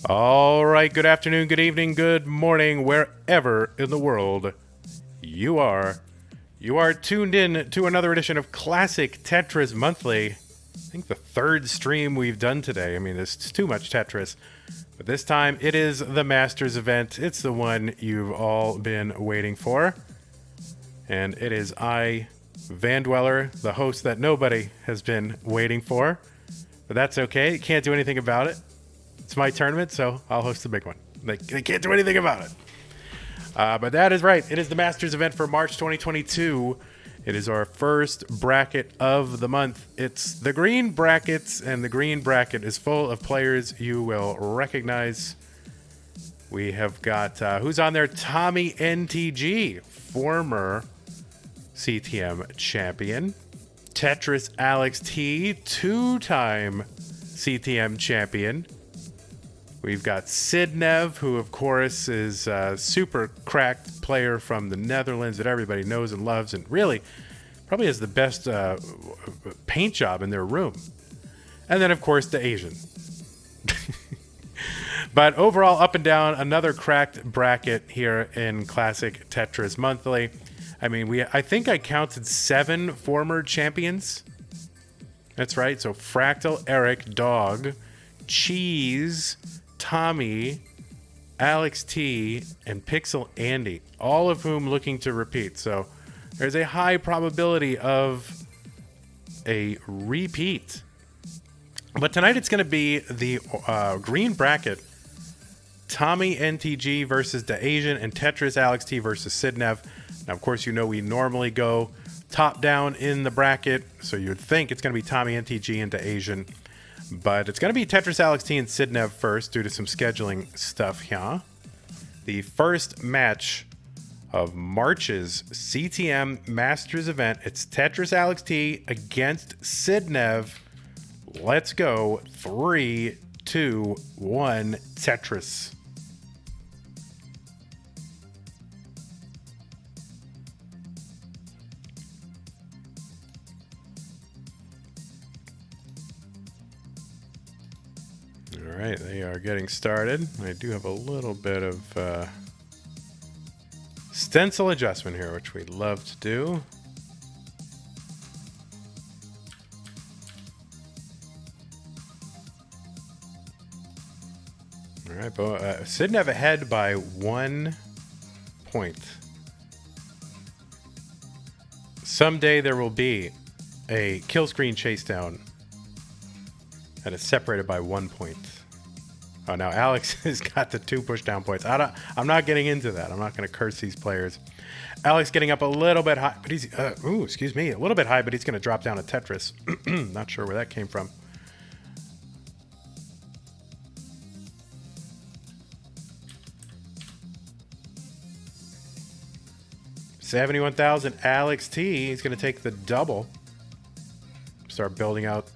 All right, good afternoon, good evening, good morning, wherever in the world you are. You are tuned in to another edition of Classic Tetris Monthly. I think the third stream we've done today. I mean, there's too much Tetris. But this time, it is the Masters event. It's the one you've all been waiting for. And it is I, vandweller, the host that nobody has been waiting for. But that's okay. Can't do anything about it. It's my tournament, so I'll host the big one. They can't do anything about it. But that is right. It is the Masters event for March 2022. It is our first bracket of the month. It's the green brackets, and the green bracket is full of players you will recognize. We have got, who's on there? Tommy NTG, former CTM champion. Tetris Alex T, two-time CTM champion. We've got Sidnev, who, of course, is a super cracked player from the Netherlands that everybody knows and loves, and really probably has the best paint job in their room. And then, of course, the Asian. But overall, up and down, another cracked bracket here in Classic Tetris Monthly. I mean, I think I counted 7 former champions. That's right. So Fractal, Eric, Dog, Cheese, Tommy, Alex T, and Pixel Andy, all of whom looking to repeat. So there's a high probability of a repeat. But tonight it's going to be the green bracket. Tommy NTG versus the Asian, and Tetris Alex T versus Sidnev. Now, of course, you know we normally go top down in the bracket, so you'd think it's going to be Tommy NTG into Asian. But it's going to be Tetris Alex T and Sidnev first due to some scheduling stuff here. The first match of March's CTM Masters event. It's Tetris Alex T against Sidnev. Let's go. 3, 2, 1, Tetris. All right, they are getting started. I do have a little bit of stencil adjustment here, which we love to do. All right, Sidnev ahead by 1 point. Someday there will be a kill screen Chasedown that is separated by 1 point. Oh, now Alex has got the 2 push-down points. I'm not getting into that. I'm not going to curse these players. Alex getting up a little bit high, but he's a little bit high, but he's going to drop down a Tetris. Not sure where that came from. $71,000 Alex T. He's going to take the double. Start building out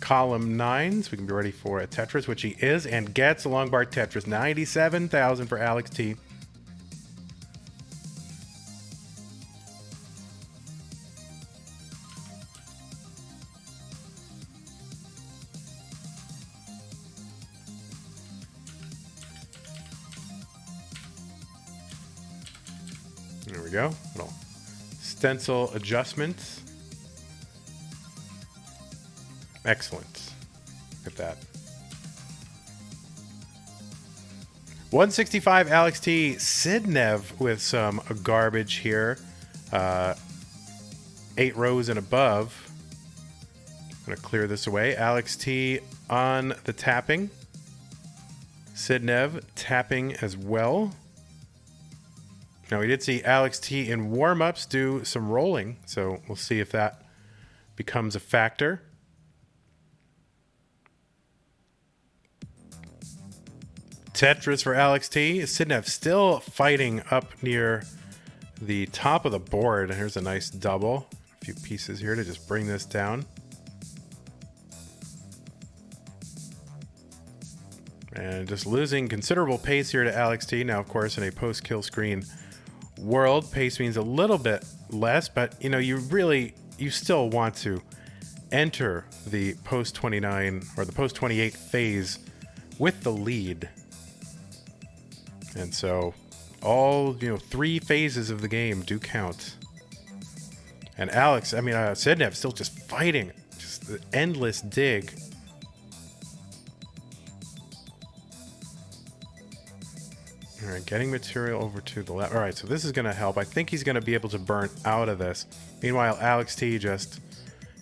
column 9, so we can be ready for a Tetris, which he is, and gets a long bar Tetris. 97,000 for Alex T. There we go. Little stencil adjustments. Excellent. Look at that. 165 Alex T. Sidnev with some garbage here. 8 rows and above. I'm going to clear this away. Alex T on the tapping. Sidnev tapping as well. Now, we did see Alex T in warm-ups do some rolling, so we'll see if that becomes a factor. Tetris for Alex T. Sidnev still fighting up near the top of the board. Here's a nice double. A few pieces here to just bring this down. And just losing considerable pace here to Alex T. Now, of course, in a post-kill screen world, pace means a little bit less, but, you know, you still want to enter the post-29 or the post-28 phase with the lead. And so all, 3 phases of the game do count. And Alex, Sidnev still just fighting. Just the endless dig. All right, getting material over to the left. All right, so this is going to help. I think he's going to be able to burn out of this. Meanwhile, Alex T just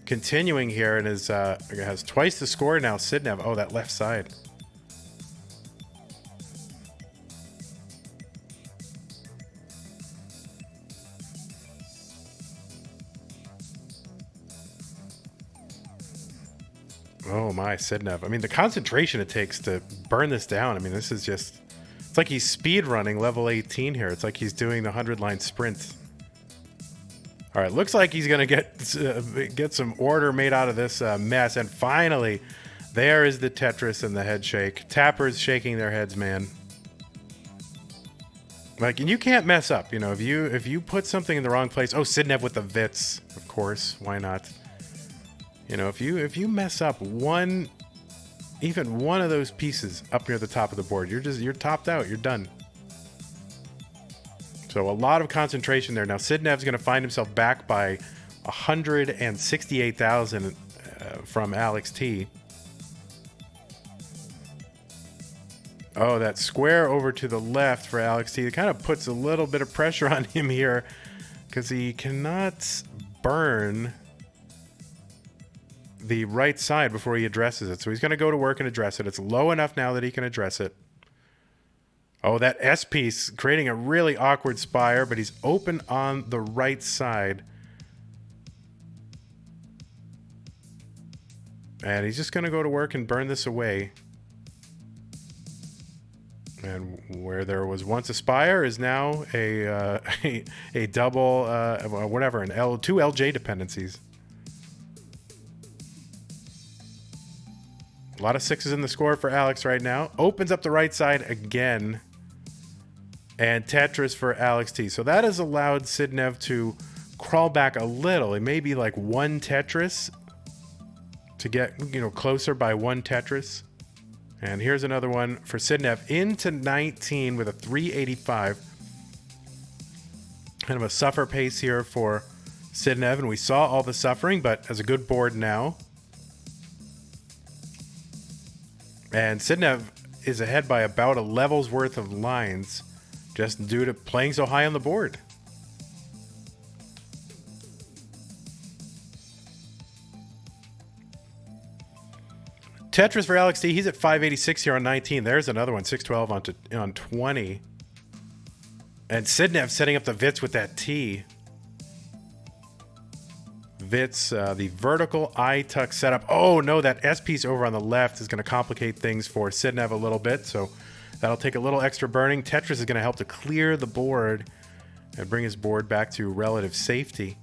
continuing here and has twice the score now. Sidnev, oh, that left side. Oh my, Sidnev. I mean, the concentration it takes to burn this down. I mean, this is just... It's like he's speed running level 18 here. It's like he's doing the 100-line sprint. All right, looks like he's going to get some order made out of this mess. And finally, there is the Tetris and the head shake. Tappers shaking their heads, man. Like, and you can't mess up. If you put something in the wrong place... Oh, Sidnev with the Vits, of course. Why not? If you mess up even one of those pieces up near the top of the board, you're topped out. You're done. So a lot of concentration there. Now Sidnev's going to find himself back by 168,000 from Alex T. Oh, that square over to the left for Alex T. It kind of puts a little bit of pressure on him here because he cannot burn the right side before he addresses it. So he's going to go to work and address it. It's low enough now that he can address it. Oh, that S piece creating a really awkward spire, but he's open on the right side. And he's just going to go to work and burn this away. And where there was once a spire is now a double, whatever, two LJ dependencies. A lot of 6s in the score for Alex right now. Opens up the right side again. And Tetris for Alex T. So that has allowed Sidnev to crawl back a little. It may be like 1 Tetris to get, closer by 1 Tetris. And here's another one for Sidnev into 19 with a 385. Kind of a suffer pace here for Sidnev. And we saw all the suffering, but has a good board now. And Sidnev is ahead by about a level's worth of lines just due to playing so high on the board. Tetris for Alex T. He's at 586 here on 19. There's another one, 612 on 20. And Sidnev setting up the Vits with that T. Vits, the vertical eye tuck setup. Oh no, that S piece over on the left is going to complicate things for Sidnev a little bit, so that'll take a little extra burning. Tetris is going to help to clear the board and bring his board back to relative safety.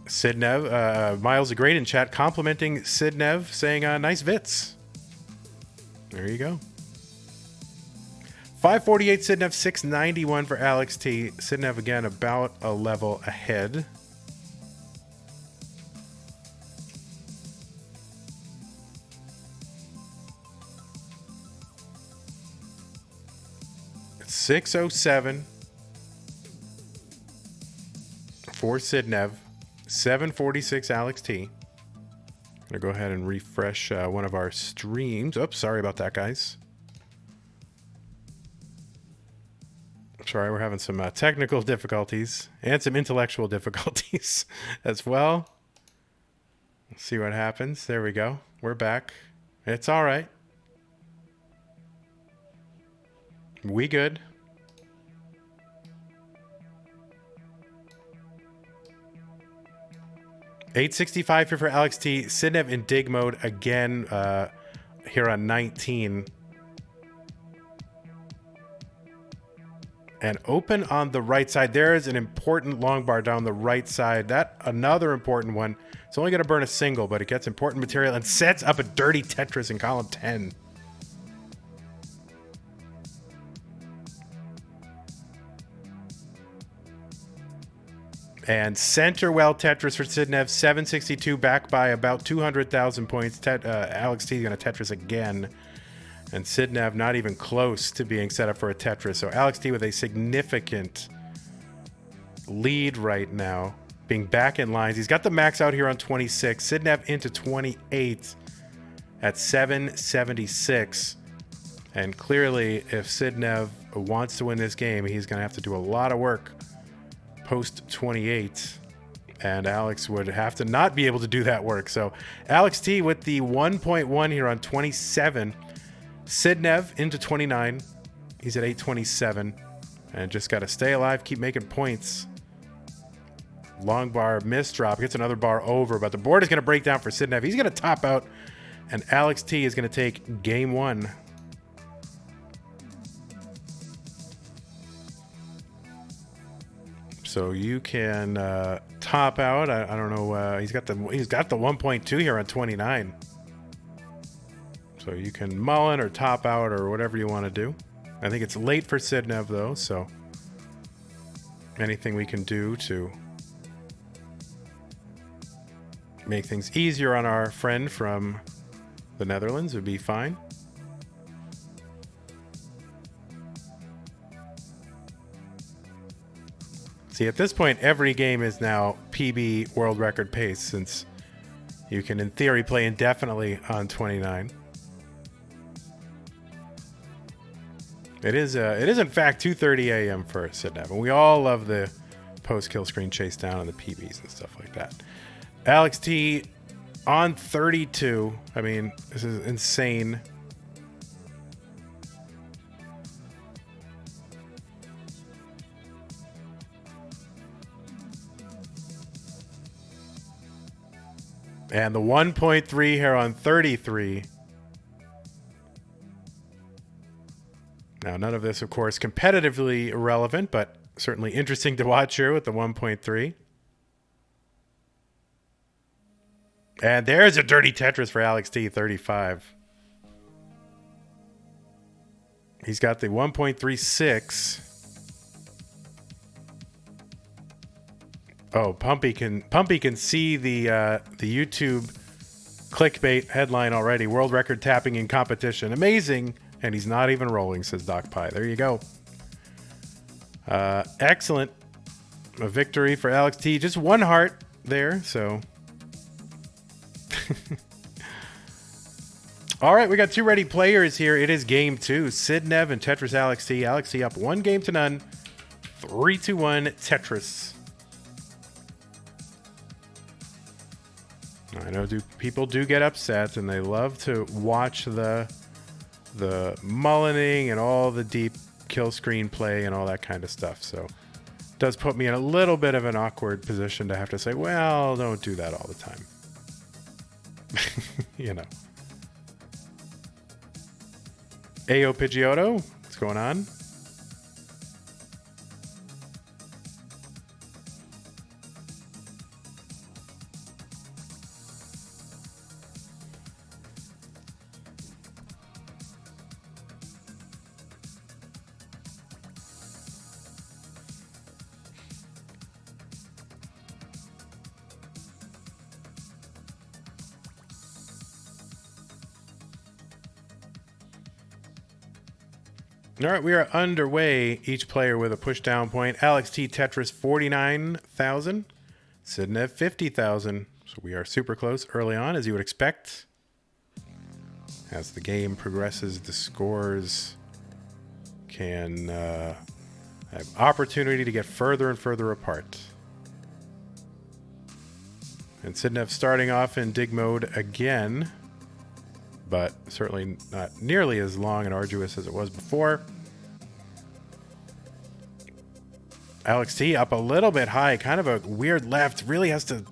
Sidnev, Miles the Great in chat complimenting Sidnev, saying nice Vits. There you go. 548 Sidnev, 691 for Alex T. Sidnev again about a level ahead. It's 607 for Sidnev, 746 Alex T. Gonna go ahead and refresh one of our streams. Oops, sorry about that, guys. Sorry, we're having some technical difficulties and some intellectual difficulties as well. Let's see what happens. There we go. We're back. It's all right. We good. $865 here for Alex T. Sidnev in dig mode again here on 19. And open on the right side. There is an important long bar down the right side. That another important one. It's only going to burn a single, but it gets important material and sets up a dirty Tetris in column 10. And center well Tetris for Sidnev, 762, back by about 200,000 points. Alex T is going to Tetris again. And Sidnev not even close to being set up for a Tetris. So Alex T with a significant lead right now, being back in lines. He's got the max out here on 26. Sidnev into 28 at 776. And clearly, if Sidnev wants to win this game, he's going to have to do a lot of work post 28, and Alex would have to not be able to do that work. So Alex T with the 1.1 here on 27. Sidnev into 29. He's at 827, and just got to stay alive, keep making points. Long bar, miss drop, gets another bar over, but the board is going to break down for Sidnev. He's going to top out, and Alex T is going to take game one. So you can top out. I don't know. He's got the 1.2 here on 29. So you can mullen or top out or whatever you want to do. I think it's late for Sidnev though. So anything we can do to make things easier on our friend from the Netherlands would be fine. See, at this point, every game is now PB world record pace, since you can, in theory, play indefinitely on 29. It is in fact 2:30 a.m. for Sidnev, and we all love the post-kill screen chase down and the PBs and stuff like that. Alex T on 32. I mean, this is insane. And the 1.3 here on 33. Now, none of this, of course, competitively irrelevant, but certainly interesting to watch here with the 1.3. And there's a dirty Tetris for Alex T, 35. He's got the 1.36. Oh, Pumpy can see the YouTube clickbait headline already. World record tapping in competition. Amazing. And he's not even rolling, says Doc Pie. There you go. Excellent. A victory for Alex T. Just one heart there, so. All right, we got two ready players here. It is game two. Sidnev and Tetris Alex T. Alex T up 1-0 3-1 Tetris. I know people do get upset, and they love to watch the mullening and all the deep kill screen play and all that kind of stuff. So it does put me in a little bit of an awkward position to have to say, well, don't do that all the time. You know. Ayo Pidgeotto, what's going on? All right, we are underway. Each player with a push down point. Alex T Tetris 49,000. Sidnev 50,000. So we are super close early on, as you would expect. As the game progresses, the scores can have opportunity to get further and further apart. And Sidnev starting off in dig mode again, but certainly not nearly as long and arduous as it was before. Alex T up a little bit high, kind of a weird left, really has to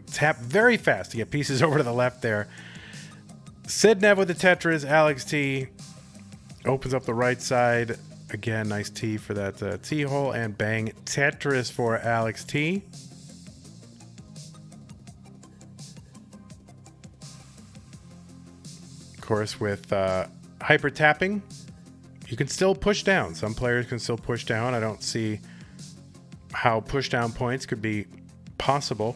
tap very fast to get pieces over to the left there. Sidnev with the Tetris, Alex T opens up the right side. Again, nice T for that T hole, and bang, Tetris for Alex T. Of course, with hyper tapping, you can still push down. Some players can still push down. I don't see how push-down points could be possible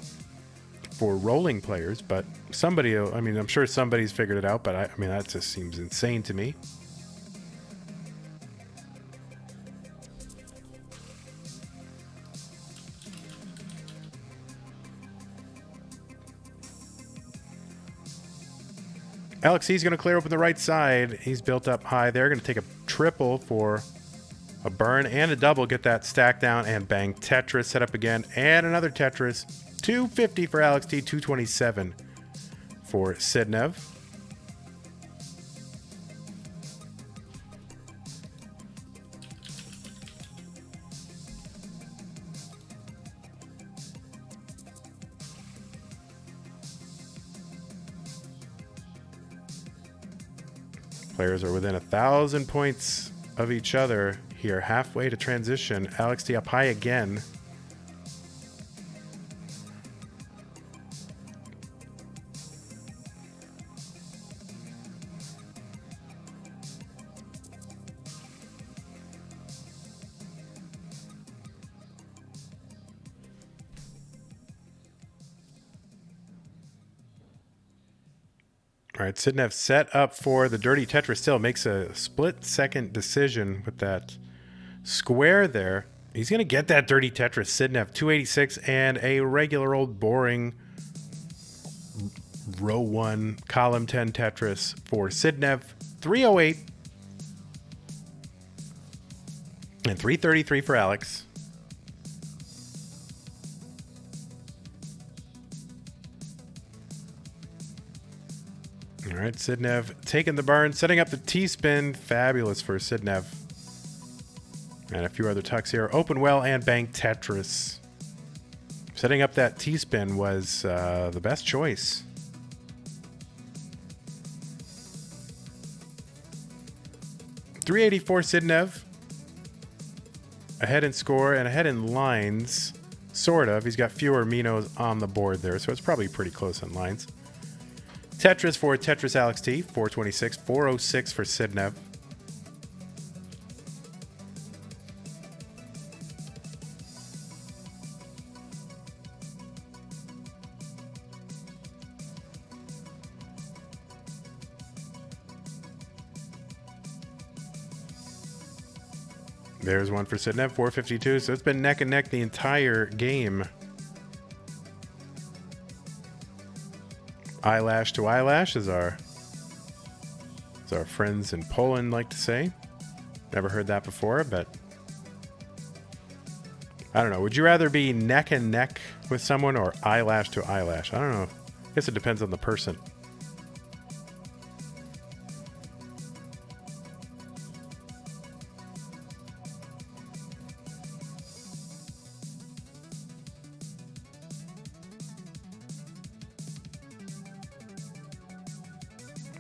for rolling players, but somebody, I mean, I'm sure somebody's figured it out, but I mean, that just seems insane to me. Alex C's going to clear open the right side. He's built up high there. Going to take a triple for a burn and a double. Get that stack down and bang. Tetris set up again. And another Tetris. 250 for Alex T. 227 for Sidnev. Players are within 1,000 points of each other here, halfway to transition. Alex T up high again. All right, Sidnev set up for the dirty Tetris still. Makes a split-second decision with that square there. He's going to get that dirty Tetris. Sidnev, 286, and a regular old boring row 1, column 10 Tetris for Sidnev. 308. And 333 for Alex. All right, Sidnev taking the burn, setting up the T-spin. Fabulous for Sidnev. And a few other tucks here. Open well and bank Tetris. Setting up that T-spin was the best choice. .384 Sidnev. Ahead in score and ahead in lines. Sort of. He's got fewer Minos on the board there, so it's probably pretty close in lines. Tetris for Tetris Alex T, 426, 406 for Sidnev. There's one for Sidnev, 452. So it's been neck and neck the entire game. Eyelash to eyelash, as our friends in Poland like to say. Never heard that before, but I don't know. Would you rather be neck and neck with someone or eyelash to eyelash? I don't know. I guess it depends on the person.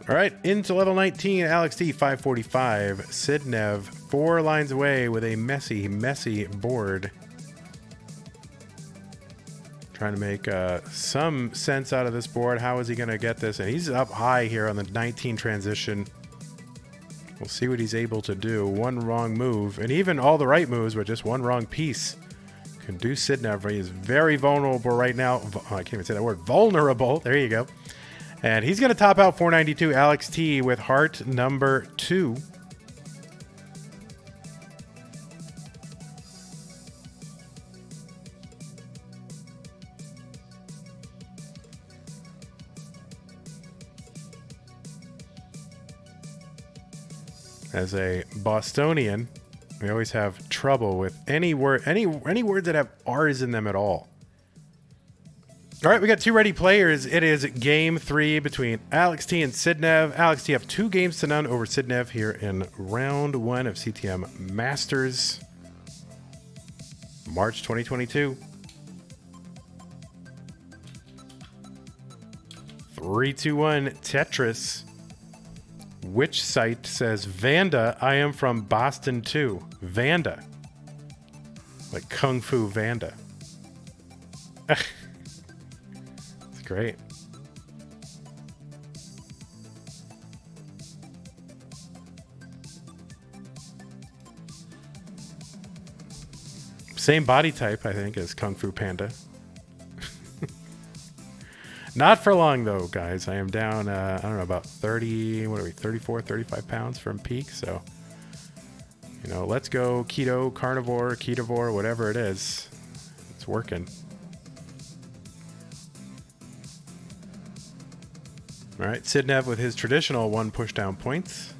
All right, into level 19, Alex T, 545. Sidnev, 4 lines away with a messy, messy board. Trying to make some sense out of this board. How is he going to get this? And he's up high here on the 19 transition. We'll see what he's able to do. One wrong move, and even all the right moves, but just one wrong piece can do Sidnev. He is very vulnerable right now. I can't even say that word. Vulnerable. There you go. And he's going to top out 492 Alex T with heart number 2. As a Bostonian, we always have trouble with any word, any words that have R's in them at all. All right, we got 2 ready players. It is game 3 between Alex T and Sidnev. Alex T have 2 games to none over Sidnev here in round 1 of CTM Masters, March 2022. 3, 2, 1, Tetris. Which site says Vanda? I am from Boston too. Vanda. Like Kung Fu Vanda. Great. Same body type, I think, as Kung Fu Panda. Not for long, though, guys. I am down, I don't know, about 34, 35 pounds from peak. So, you know, let's go keto, carnivore, ketovore, whatever it is. It's working. All right, Sidnev with his traditional 1 pushdown points.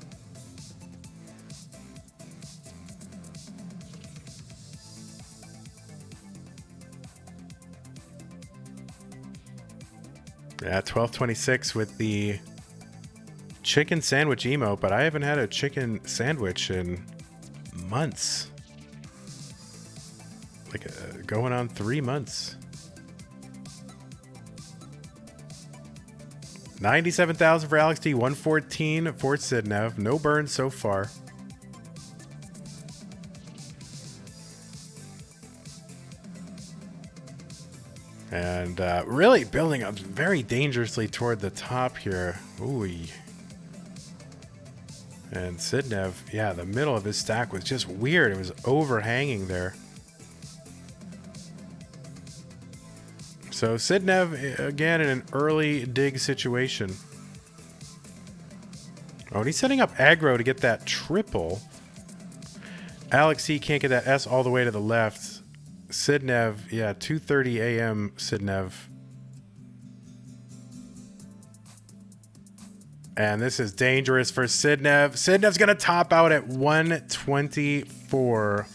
Yeah, 1226 with the chicken sandwich emote, but I haven't had a chicken sandwich in months. Like going on 3 months. 97,000 for Alex T, 114 for Sidnev. No burns so far. And really building up very dangerously toward the top here. Ooh. And Sidnev, yeah, the middle of his stack was just weird. It was overhanging there. So Sidnev, again, in an early dig situation. Oh, and he's setting up aggro to get that triple. Alex C can't get that S all the way to the left. Sidnev, yeah, 2:30 a.m. Sidnev. And this is dangerous for Sidnev. Sidnev's going to top out at 124.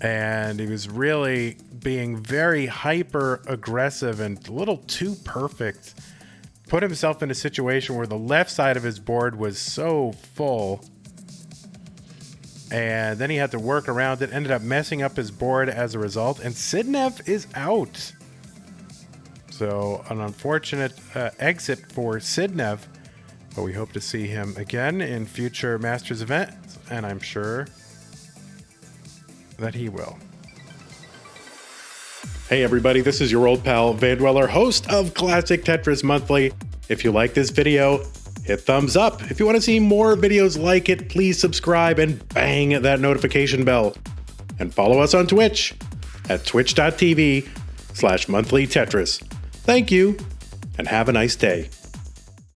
And he was really being very hyper aggressive and a little too perfect. Put himself in a situation where the left side of his board was so full. And then he had to work around it, ended up messing up his board as a result, and Sidnev is out. So an unfortunate exit for Sidnev, but we hope to see him again in future Masters events, and I'm sure that he will. Hey everybody, this is your old pal Vandweller, host of Classic Tetris Monthly. If you like this video, hit thumbs up. If you want to see more videos like it, please subscribe and bang that notification bell. And follow us on Twitch at twitch.tv/monthlytetris. Thank you, and have a nice day.